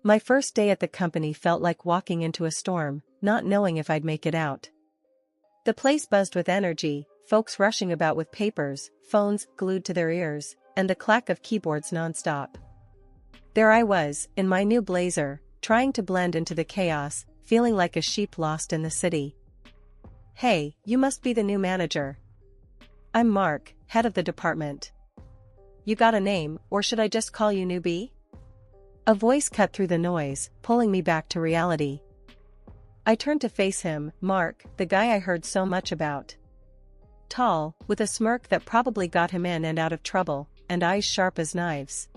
My first day at the company felt like walking into a storm, not knowing if I'd make it out. The place buzzed with energy, folks rushing about with papers, phones glued to their ears, and the clack of keyboards nonstop. There I was, in my new blazer, trying to blend into the chaos, feeling like a sheep lost in the city. "Hey, you must be the new manager." "I'm Mark, head of the department." "You got a name, or should I just call you Newbie?" A voice cut through the noise, pulling me back to reality. I turned to face him, Mark, the guy I heard so much about. Tall, with a smirk that probably got him in and out of trouble, and eyes sharp as knives.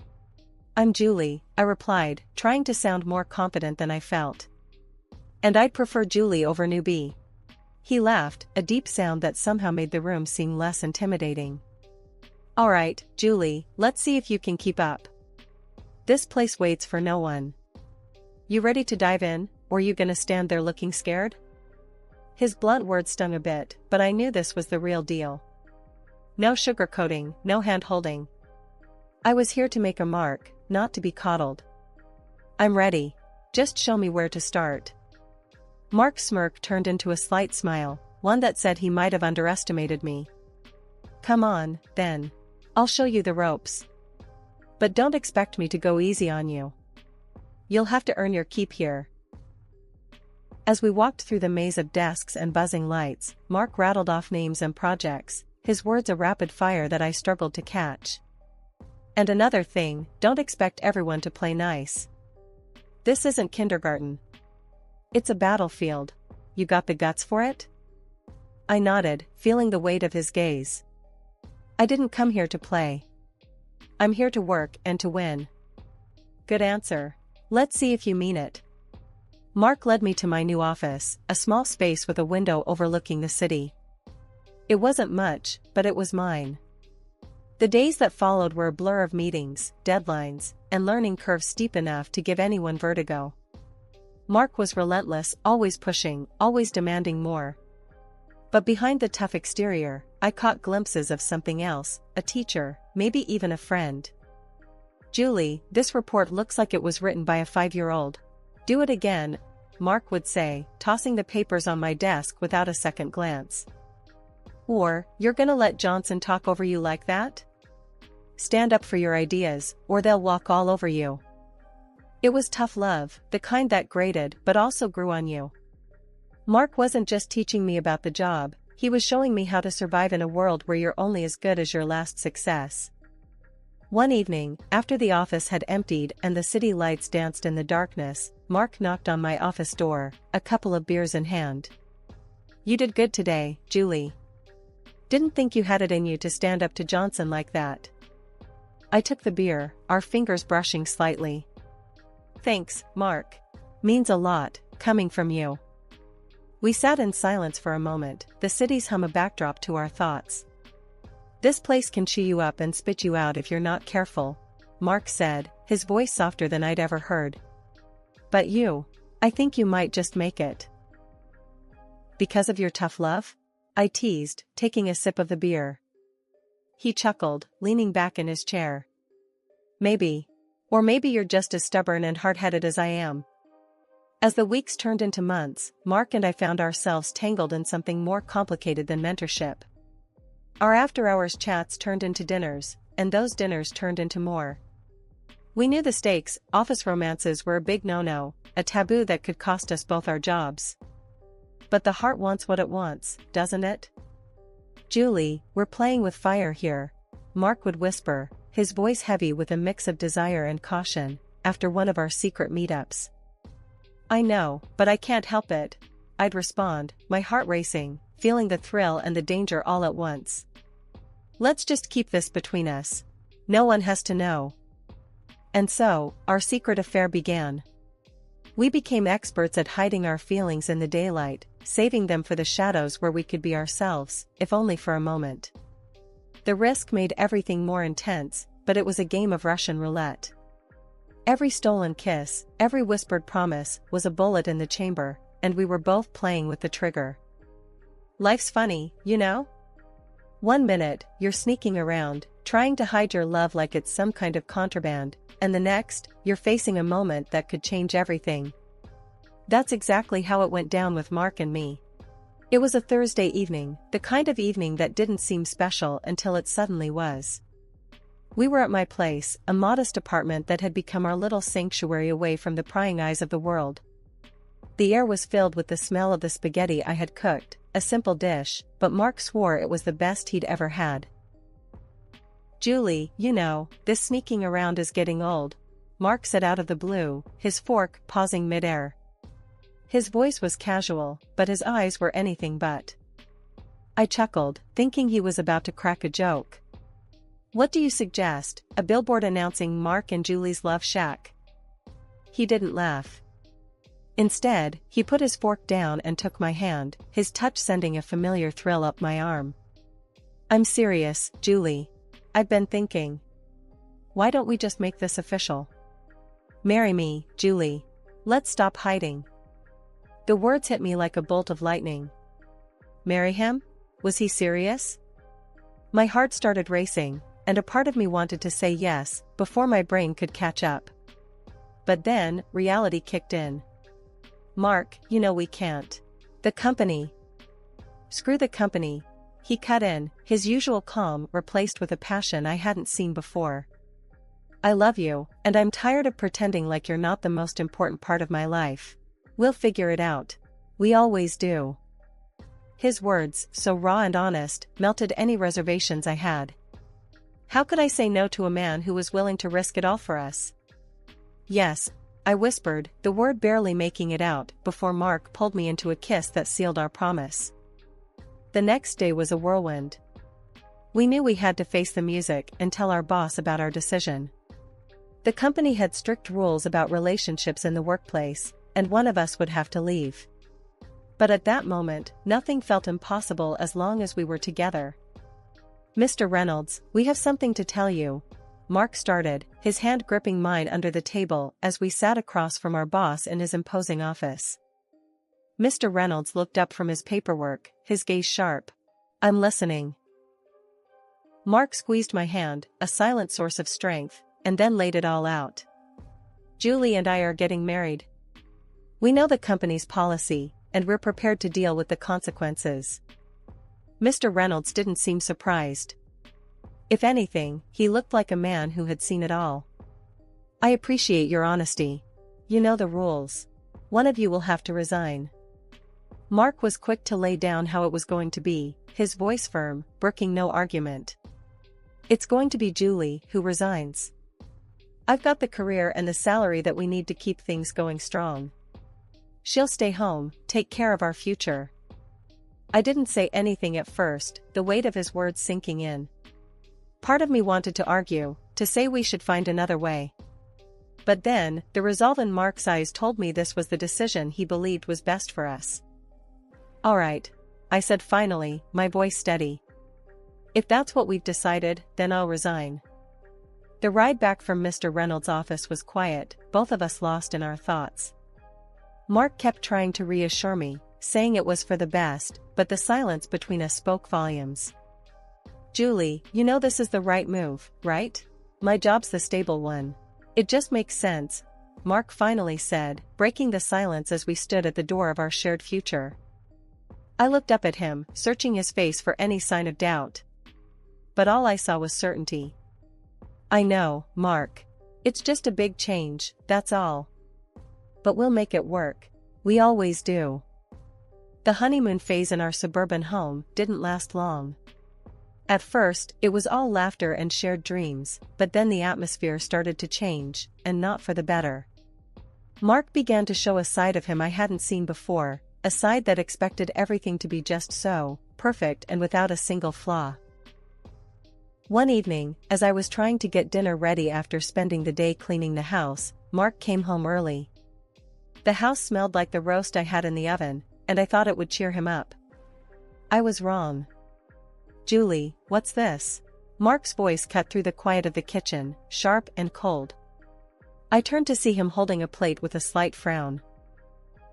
"I'm Julie," I replied, trying to sound more confident than I felt. "And I'd prefer Julie over Newbie." He laughed, a deep sound that somehow made the room seem less intimidating. "All right, Julie, let's see if you can keep up. This place waits for no one. You ready to dive in, or you gonna stand there looking scared?" His blunt words stung a bit, but I knew this was the real deal. No sugarcoating, no hand-holding. I was here to make a mark, not to be coddled. "I'm ready. Just show me where to start." Mark's smirk turned into a slight smile, one that said he might have underestimated me. "Come on, then. I'll show you the ropes. But don't expect me to go easy on you. You'll have to earn your keep here." As we walked through the maze of desks and buzzing lights, Mark rattled off names and projects, his words a rapid fire that I struggled to catch. "And another thing, don't expect everyone to play nice. This isn't kindergarten. It's a battlefield. You got the guts for it?" I nodded, feeling the weight of his gaze. "I didn't come here to play. I'm here to work and to win." "Good answer. Let's see if you mean it." Mark led me to my new office, a small space with a window overlooking the city. It wasn't much, but it was mine. The days that followed were a blur of meetings, deadlines, and learning curves steep enough to give anyone vertigo. Mark was relentless, always pushing, always demanding more. But behind the tough exterior, I caught glimpses of something else, a teacher, maybe even a friend. "Julie, this report looks like it was written by a 5-year-old. Do it again," Mark would say, tossing the papers on my desk without a second glance. "Or, you're gonna let Johnson talk over you like that? Stand up for your ideas, or they'll walk all over you." It was tough love, the kind that grated but also grew on you. Mark wasn't just teaching me about the job, he was showing me how to survive in a world where you're only as good as your last success. One evening, after the office had emptied and the city lights danced in the darkness, Mark knocked on my office door, a couple of beers in hand. "You did good today, Julie. Didn't think you had it in you to stand up to Johnson like that." I took the beer, our fingers brushing slightly. "Thanks, Mark. Means a lot, coming from you." We sat in silence for a moment, the city's hum a backdrop to our thoughts. "This place can chew you up and spit you out if you're not careful," Mark said, his voice softer than I'd ever heard. "But you, I think you might just make it." "Because of your tough love?" I teased, taking a sip of the beer. He chuckled, leaning back in his chair. "Maybe. Or maybe you're just as stubborn and hard-headed as I am." As the weeks turned into months, Mark and I found ourselves tangled in something more complicated than mentorship. Our after-hours chats turned into dinners, and those dinners turned into more. We knew the stakes, office romances were a big no-no, a taboo that could cost us both our jobs. But the heart wants what it wants, doesn't it? "Julie, we're playing with fire here," Mark would whisper, his voice heavy with a mix of desire and caution, after one of our secret meetups. "I know, but I can't help it," I'd respond, my heart racing, feeling the thrill and the danger all at once. "Let's just keep this between us. No one has to know." And so, our secret affair began. We became experts at hiding our feelings in the daylight, saving them for the shadows where we could be ourselves, if only for a moment. The risk made everything more intense, but it was a game of Russian roulette. Every stolen kiss, every whispered promise, was a bullet in the chamber, and we were both playing with the trigger. Life's funny, you know? One minute, you're sneaking around, trying to hide your love like it's some kind of contraband, and the next, you're facing a moment that could change everything. That's exactly how it went down with Mark and me. It was a Thursday evening, the kind of evening that didn't seem special until it suddenly was. We were at my place, a modest apartment that had become our little sanctuary away from the prying eyes of the world. The air was filled with the smell of the spaghetti I had cooked, a simple dish, but Mark swore it was the best he'd ever had. "Julie, you know, this sneaking around is getting old," Mark said out of the blue, his fork pausing mid-air. His voice was casual, but his eyes were anything but. I chuckled, thinking he was about to crack a joke. "What do you suggest, a billboard announcing Mark and Julie's love shack?" He didn't laugh. Instead, he put his fork down and took my hand, his touch sending a familiar thrill up my arm. "I'm serious, Julie. I've been thinking. Why don't we just make this official? Marry me, Julie. Let's stop hiding." The words hit me like a bolt of lightning. Marry him? Was he serious? My heart started racing, and a part of me wanted to say yes, before my brain could catch up. But then, reality kicked in. "Mark, you know we can't. The company." "Screw the company," he cut in, his usual calm replaced with a passion I hadn't seen before. "I love you, and I'm tired of pretending like you're not the most important part of my life. We'll figure it out. We always do." His words, so raw and honest, melted any reservations I had. How could I say no to a man who was willing to risk it all for us? "Yes," I whispered, the word barely making it out, before Mark pulled me into a kiss that sealed our promise. The next day was a whirlwind. We knew we had to face the music and tell our boss about our decision. The company had strict rules about relationships in the workplace, and one of us would have to leave. But at that moment, nothing felt impossible as long as we were together. "Mr. Reynolds, we have something to tell you," Mark started, his hand gripping mine under the table as we sat across from our boss in his imposing office. Mr. Reynolds looked up from his paperwork, his gaze sharp. "I'm listening." Mark squeezed my hand, a silent source of strength, and then laid it all out. "Julie and I are getting married. We know the company's policy, and we're prepared to deal with the consequences." Mr. Reynolds didn't seem surprised. If anything, he looked like a man who had seen it all. "I appreciate your honesty. You know the rules. One of you will have to resign." Mark was quick to lay down how it was going to be, his voice firm, brooking no argument. "It's going to be Julie who resigns. I've got the career and the salary that we need to keep things going strong. She'll stay home, take care of our future." I didn't say anything at first, the weight of his words sinking in. Part of me wanted to argue, to say we should find another way. But then, the resolve in Mark's eyes told me this was the decision he believed was best for us. "All right," I said finally, my voice steady. "If that's what we've decided, then I'll resign." The ride back from Mr. Reynolds' office was quiet, both of us lost in our thoughts. Mark kept trying to reassure me, saying it was for the best, but the silence between us spoke volumes. "Julie, you know this is the right move, right? My job's the stable one. It just makes sense," Mark finally said, breaking the silence as we stood at the door of our shared future. I looked up at him, searching his face for any sign of doubt. But all I saw was certainty. "I know, Mark. It's just a big change, that's all. But we'll make it work. We always do." The honeymoon phase in our suburban home didn't last long. At first, it was all laughter and shared dreams, but then the atmosphere started to change, and not for the better. Mark began to show a side of him I hadn't seen before, a side that expected everything to be just so, perfect and without a single flaw. One evening, as I was trying to get dinner ready after spending the day cleaning the house, Mark came home early. The house smelled like the roast I had in the oven, and I thought it would cheer him up. I was wrong. "Julie, what's this?" Mark's voice cut through the quiet of the kitchen, sharp and cold. I turned to see him holding a plate with a slight frown.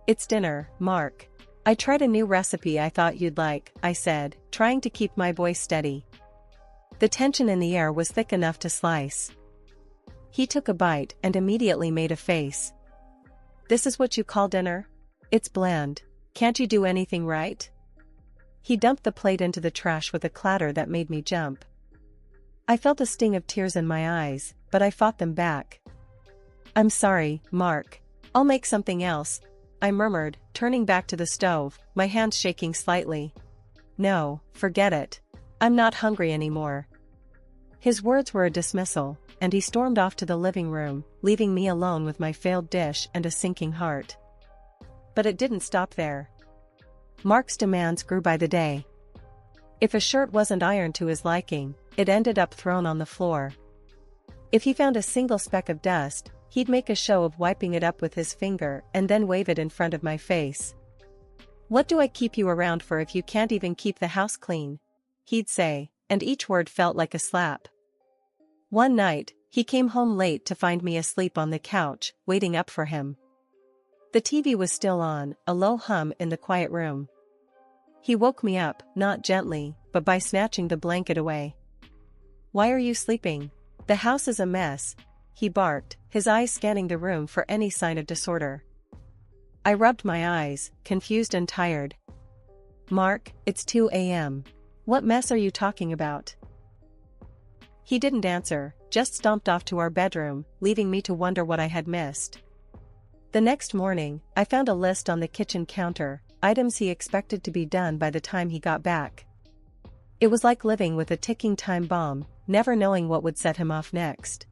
"It's dinner, Mark. I tried a new recipe I thought you'd like," I said, trying to keep my voice steady. The tension in the air was thick enough to slice. He took a bite and immediately made a face. "This is what you call dinner? It's bland. Can't you do anything right?" He dumped the plate into the trash with a clatter that made me jump. I felt a sting of tears in my eyes, but I fought them back. "I'm sorry, Mark. I'll make something else," I murmured, turning back to the stove, my hands shaking slightly. "No, forget it. I'm not hungry anymore." His words were a dismissal, and he stormed off to the living room, leaving me alone with my failed dish and a sinking heart. But it didn't stop there. Mark's demands grew by the day. If a shirt wasn't ironed to his liking, it ended up thrown on the floor. If he found a single speck of dust, he'd make a show of wiping it up with his finger and then wave it in front of my face. "What do I keep you around for if you can't even keep the house clean?" he'd say, and each word felt like a slap. One night, he came home late to find me asleep on the couch, waiting up for him. The TV was still on, a low hum in the quiet room. He woke me up, not gently, but by snatching the blanket away. "Why are you sleeping? The house is a mess," he barked, his eyes scanning the room for any sign of disorder. I rubbed my eyes, confused and tired. "Mark, it's 2 a.m. What mess are you talking about?" He didn't answer, just stomped off to our bedroom, leaving me to wonder what I had missed. The next morning, I found a list on the kitchen counter, items he expected to be done by the time he got back. It was like living with a ticking time bomb, never knowing what would set him off next.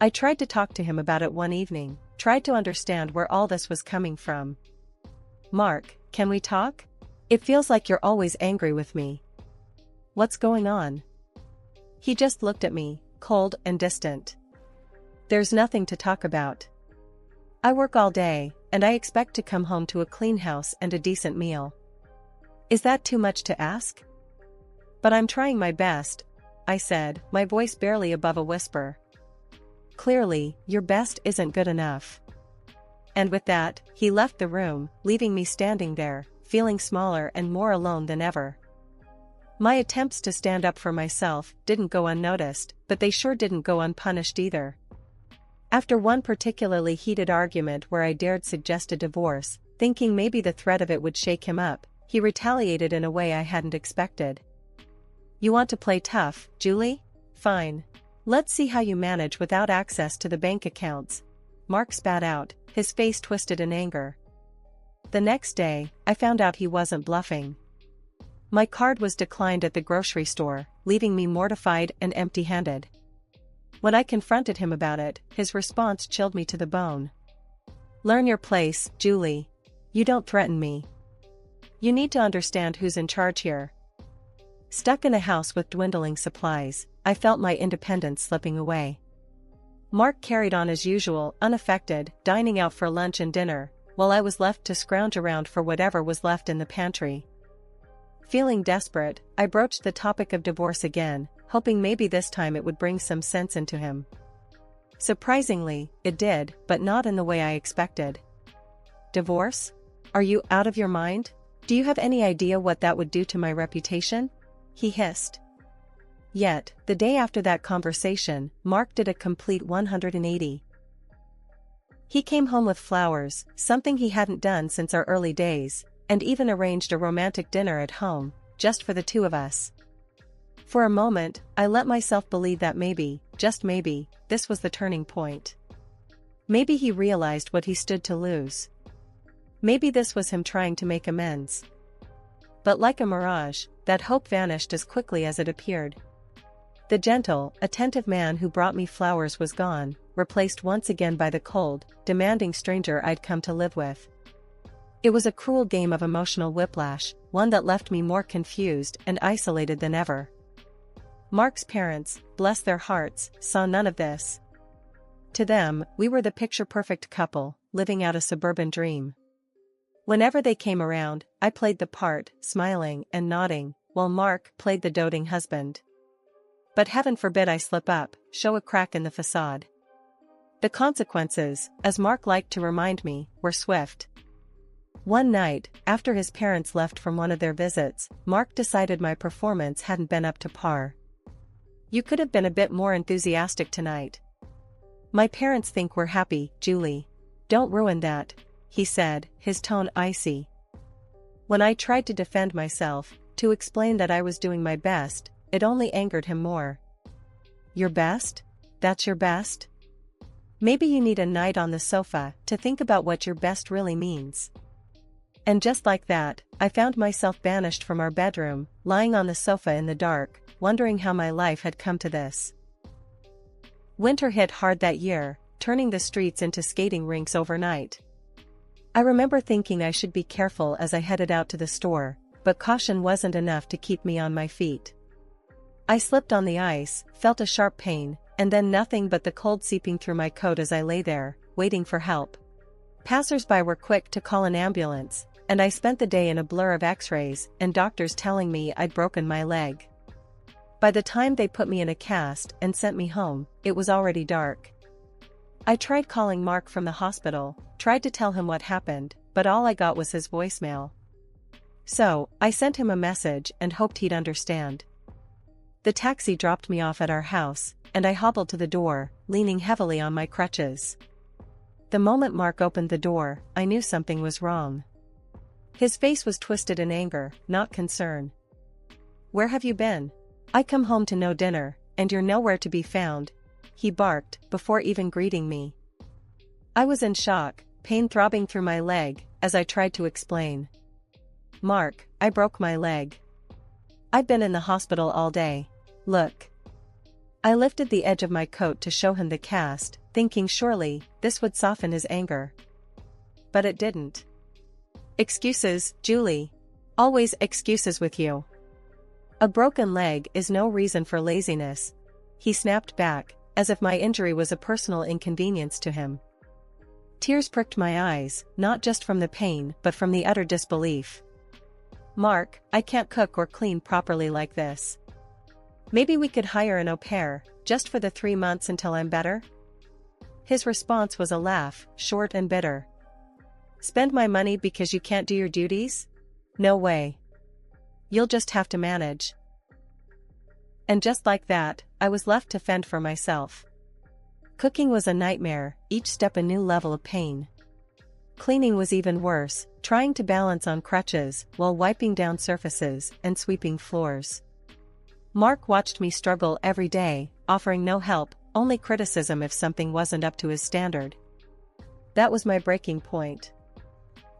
I tried to talk to him about it one evening, tried to understand where all this was coming from. "Mark, can we talk? It feels like you're always angry with me. What's going on?" He just looked at me, cold and distant. "There's nothing to talk about. I work all day, and I expect to come home to a clean house and a decent meal. Is that too much to ask?" "But I'm trying my best," I said, my voice barely above a whisper. "Clearly, your best isn't good enough." And with that, he left the room, leaving me standing there, feeling smaller and more alone than ever. My attempts to stand up for myself didn't go unnoticed, but they sure didn't go unpunished either. After one particularly heated argument where I dared suggest a divorce, thinking maybe the threat of it would shake him up, he retaliated in a way I hadn't expected. "You want to play tough, Julie? Fine. Let's see how you manage without access to the bank accounts," Mark spat out, his face twisted in anger. The next day, I found out he wasn't bluffing. My card was declined at the grocery store, leaving me mortified and empty-handed. When I confronted him about it, his response chilled me to the bone. "Learn your place, Julie. You don't threaten me. You need to understand who's in charge here." Stuck in a house with dwindling supplies, I felt my independence slipping away. Mark carried on as usual, unaffected, dining out for lunch and dinner, while I was left to scrounge around for whatever was left in the pantry. Feeling desperate, I broached the topic of divorce again, hoping maybe this time it would bring some sense into him. Surprisingly, it did, but not in the way I expected. "Divorce? Are you out of your mind? Do you have any idea what that would do to my reputation?" he hissed. Yet, the day after that conversation, Mark did a complete 180. He came home with flowers, something he hadn't done since our early days, and even arranged a romantic dinner at home, just for the two of us. For a moment, I let myself believe that maybe, just maybe, this was the turning point. Maybe he realized what he stood to lose. Maybe this was him trying to make amends. But like a mirage, that hope vanished as quickly as it appeared. The gentle, attentive man who brought me flowers was gone, replaced once again by the cold, demanding stranger I'd come to live with. It was a cruel game of emotional whiplash, one that left me more confused and isolated than ever. Mark's parents, bless their hearts, saw none of this. To them, we were the picture-perfect couple, living out a suburban dream. Whenever they came around, I played the part, smiling and nodding, while Mark played the doting husband. But heaven forbid I slip up, show a crack in the facade. The consequences, as Mark liked to remind me, were swift. One night, after his parents left from one of their visits, Mark decided my performance hadn't been up to par. You could have been a bit more enthusiastic tonight. My parents think we're happy, Julie. Don't ruin that, he said, his tone icy. When I tried to defend myself, to explain that I was doing my best, it only angered him more. Your best? That's your best? Maybe you need a night on the sofa to think about what your best really means. And just like that, I found myself banished from our bedroom, lying on the sofa in the dark, wondering how my life had come to this. Winter hit hard that year, turning the streets into skating rinks overnight. I remember thinking I should be careful as I headed out to the store, but caution wasn't enough to keep me on my feet. I slipped on the ice, felt a sharp pain, and then nothing but the cold seeping through my coat as I lay there, waiting for help. Passers-by were quick to call an ambulance, and I spent the day in a blur of x-rays and doctors telling me I'd broken my leg. By the time they put me in a cast and sent me home, it was already dark. I tried calling Mark from the hospital, tried to tell him what happened, but all I got was his voicemail. So, I sent him a message and hoped he'd understand. The taxi dropped me off at our house, and I hobbled to the door, leaning heavily on my crutches. The moment Mark opened the door, I knew something was wrong. His face was twisted in anger, not concern. "Where have you been? I come home to no dinner, and you're nowhere to be found," he barked, before even greeting me. I was in shock, pain throbbing through my leg, as I tried to explain. "Mark, I broke my leg. I've been in the hospital all day. Look." I lifted the edge of my coat to show him the cast, thinking surely this would soften his anger. But it didn't. "Excuses, Julie. Always excuses with you. A broken leg is no reason for laziness," he snapped back, as if my injury was a personal inconvenience to him. Tears pricked my eyes, not just from the pain but from the utter disbelief. "Mark, I can't cook or clean properly like this. Maybe we could hire an au pair, just for the 3 months until I'm better?" His response was a laugh, short and bitter. "Spend my money because you can't do your duties? No way. You'll just have to manage." And just like that, I was left to fend for myself. Cooking was a nightmare, each step a new level of pain. Cleaning was even worse, trying to balance on crutches while wiping down surfaces and sweeping floors. Mark watched me struggle every day, offering no help, only criticism if something wasn't up to his standard. That was my breaking point.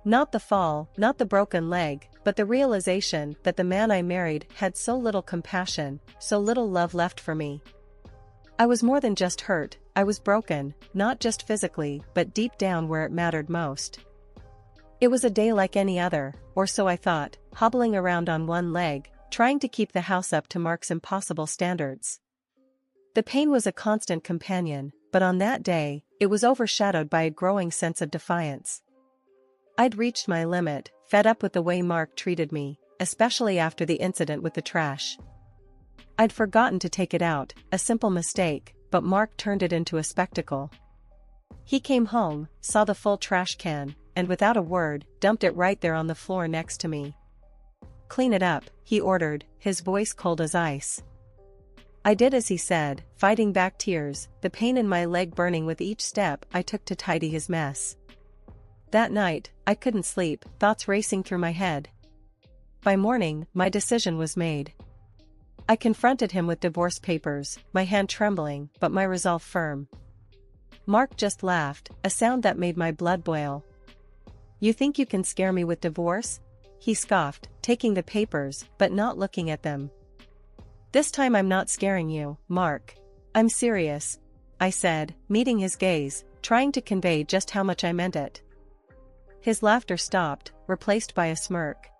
Not the fall, not the broken leg, but the realization that the man I married had so little compassion, so little love left for me. I was more than just hurt, I was broken, not just physically but deep down where it mattered most. It was a day like any other, or so I thought, hobbling around on one leg, trying to keep the house up to Mark's impossible standards. The pain was a constant companion, but on that day, it was overshadowed by a growing sense of defiance. I'd reached my limit, fed up with the way Mark treated me, especially after the incident with the trash. I'd forgotten to take it out, a simple mistake, but Mark turned it into a spectacle. He came home, saw the full trash can, and without a word, dumped it right there on the floor next to me. "Clean it up," he ordered, his voice cold as ice. I did as he said, fighting back tears, the pain in my leg burning with each step I took to tidy his mess. That night, I couldn't sleep, thoughts racing through my head. By morning, my decision was made. I confronted him with divorce papers, my hand trembling, but my resolve firm. Mark just laughed, a sound that made my blood boil. "You think you can scare me with divorce?" he scoffed, taking the papers, but not looking at them. "This time I'm not scaring you, Mark. I'm serious," I said, meeting his gaze, trying to convey just how much I meant it. His laughter stopped, replaced by a smirk.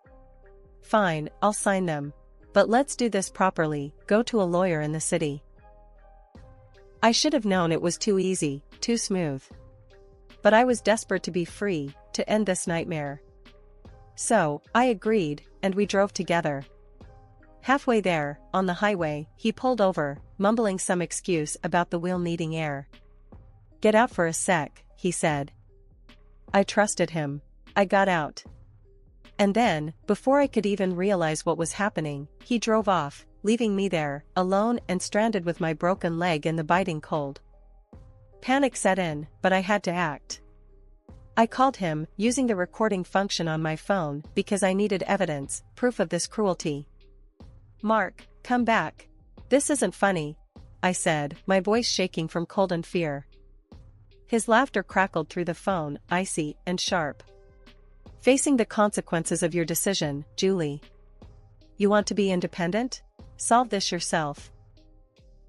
"Fine, I'll sign them. But let's do this properly, go to a lawyer in the city." I should have known it was too easy, too smooth. But I was desperate to be free, to end this nightmare. So, I agreed, and we drove together. Halfway there, on the highway, he pulled over, mumbling some excuse about the wheel needing air. "Get out for a sec," he said. I trusted him. I got out. And then, before I could even realize what was happening, he drove off, leaving me there, alone and stranded with my broken leg in the biting cold. Panic set in, but I had to act. I called him, using the recording function on my phone, because I needed evidence, proof of this cruelty. "Mark, come back. This isn't funny," I said, my voice shaking from cold and fear. His laughter crackled through the phone, icy and sharp. "Facing the consequences of your decision, Julie. You want to be independent? Solve this yourself."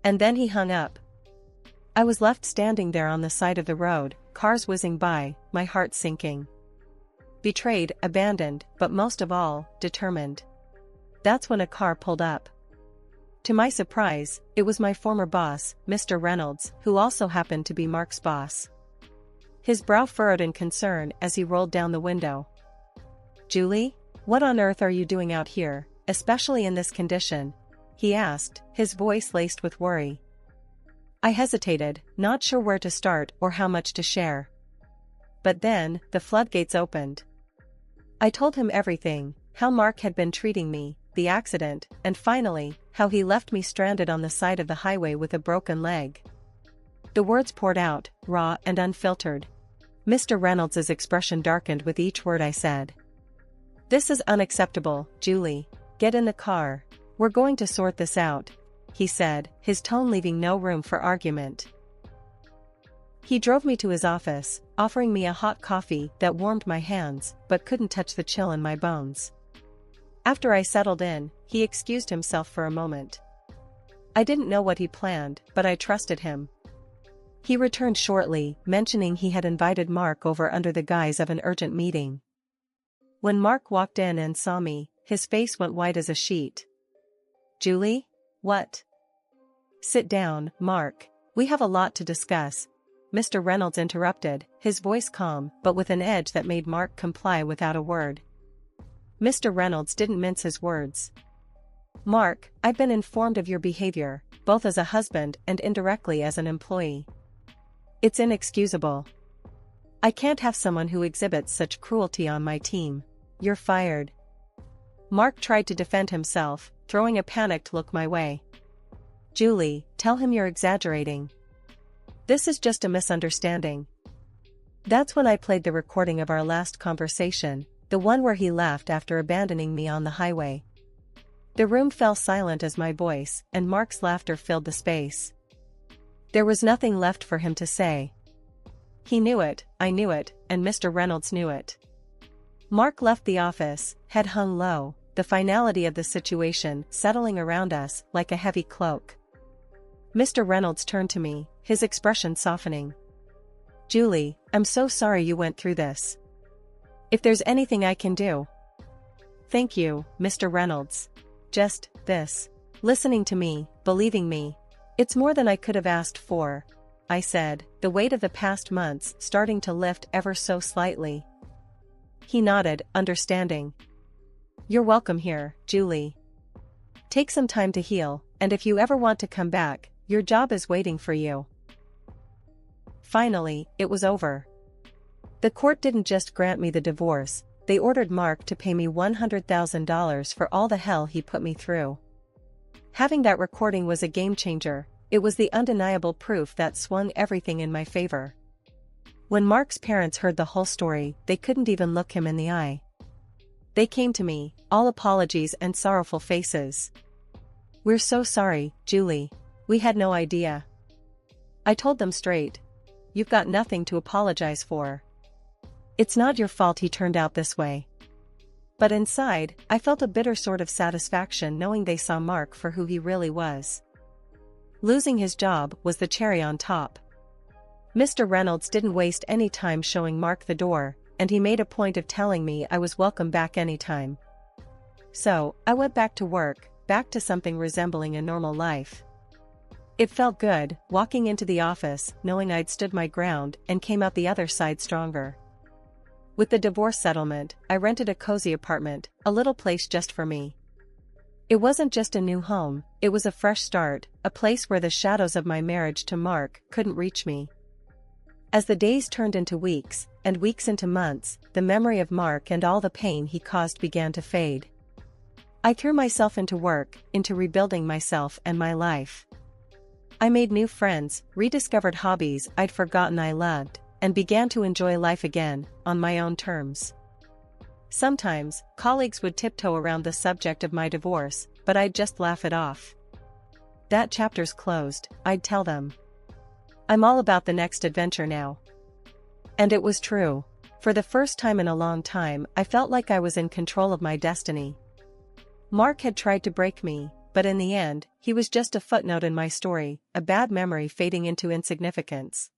And then he hung up. I was left standing there on the side of the road, cars whizzing by, my heart sinking. Betrayed, abandoned, but most of all, determined. That's when a car pulled up. To my surprise, it was my former boss, Mr. Reynolds, who also happened to be Mark's boss. His brow furrowed in concern as he rolled down the window. "Julie, what on earth are you doing out here, especially in this condition?" he asked, his voice laced with worry. I hesitated, not sure where to start or how much to share. But then, the floodgates opened. I told him everything, how Mark had been treating me, the accident, and finally, how he left me stranded on the side of the highway with a broken leg. The words poured out, raw and unfiltered. Mr. Reynolds' expression darkened with each word I said. "This is unacceptable, Julie. Get in the car. We're going to sort this out," he said, his tone leaving no room for argument. He drove me to his office, offering me a hot coffee that warmed my hands but couldn't touch the chill in my bones. After I settled in, he excused himself for a moment. I didn't know what he planned, but I trusted him. He returned shortly, mentioning he had invited Mark over under the guise of an urgent meeting. When Mark walked in and saw me, his face went white as a sheet. "Julie? What?" "Sit down, Mark. We have a lot to discuss," Mr. Reynolds interrupted, his voice calm but with an edge that made Mark comply without a word. Mr. Reynolds didn't mince his words. "Mark, I've been informed of your behavior, both as a husband and indirectly as an employee. It's inexcusable. I can't have someone who exhibits such cruelty on my team. You're fired." Mark tried to defend himself, throwing a panicked look my way. "Julie, tell him you're exaggerating. This is just a misunderstanding." That's when I played the recording of our last conversation, the one where he laughed after abandoning me on the highway. The room fell silent as my voice and Mark's laughter filled the space. There was nothing left for him to say. He knew it, I knew it, and Mr. Reynolds knew it. Mark left the office, head hung low, the finality of the situation settling around us like a heavy cloak. Mr. Reynolds turned to me, his expression softening. "Julie, I'm so sorry you went through this. If there's anything I can do." "Thank you, Mr. Reynolds. Just this. Listening to me, believing me. It's more than I could have asked for," I said, the weight of the past months starting to lift ever so slightly. He nodded, understanding. "You're welcome here, Julie. Take some time to heal, and if you ever want to come back, your job is waiting for you." Finally, it was over. The court didn't just grant me the divorce, they ordered Mark to pay me $100,000 for all the hell he put me through. Having that recording was a game changer. It was the undeniable proof that swung everything in my favor. When Mark's parents heard the whole story, they couldn't even look him in the eye. They came to me, all apologies and sorrowful faces. "We're so sorry, Julie. We had no idea." I told them straight. "You've got nothing to apologize for. It's not your fault he turned out this way." But inside, I felt a bitter sort of satisfaction knowing they saw Mark for who he really was. Losing his job was the cherry on top. Mr. Reynolds didn't waste any time showing Mark the door, and he made a point of telling me I was welcome back anytime. So, I went back to work, back to something resembling a normal life. It felt good, walking into the office, knowing I'd stood my ground and came out the other side stronger. With the divorce settlement, I rented a cozy apartment, a little place just for me. It wasn't just a new home, it was a fresh start, a place where the shadows of my marriage to Mark couldn't reach me. As the days turned into weeks, and weeks into months, the memory of Mark and all the pain he caused began to fade. I threw myself into work, into rebuilding myself and my life. I made new friends, rediscovered hobbies I'd forgotten I loved, and began to enjoy life again, on my own terms. Sometimes, colleagues would tiptoe around the subject of my divorce, but I'd just laugh it off. That chapter's closed, I'd tell them. I'm all about the next adventure now. And it was true. For the first time in a long time, I felt like I was in control of my destiny. Mark had tried to break me, but in the end, he was just a footnote in my story, a bad memory fading into insignificance.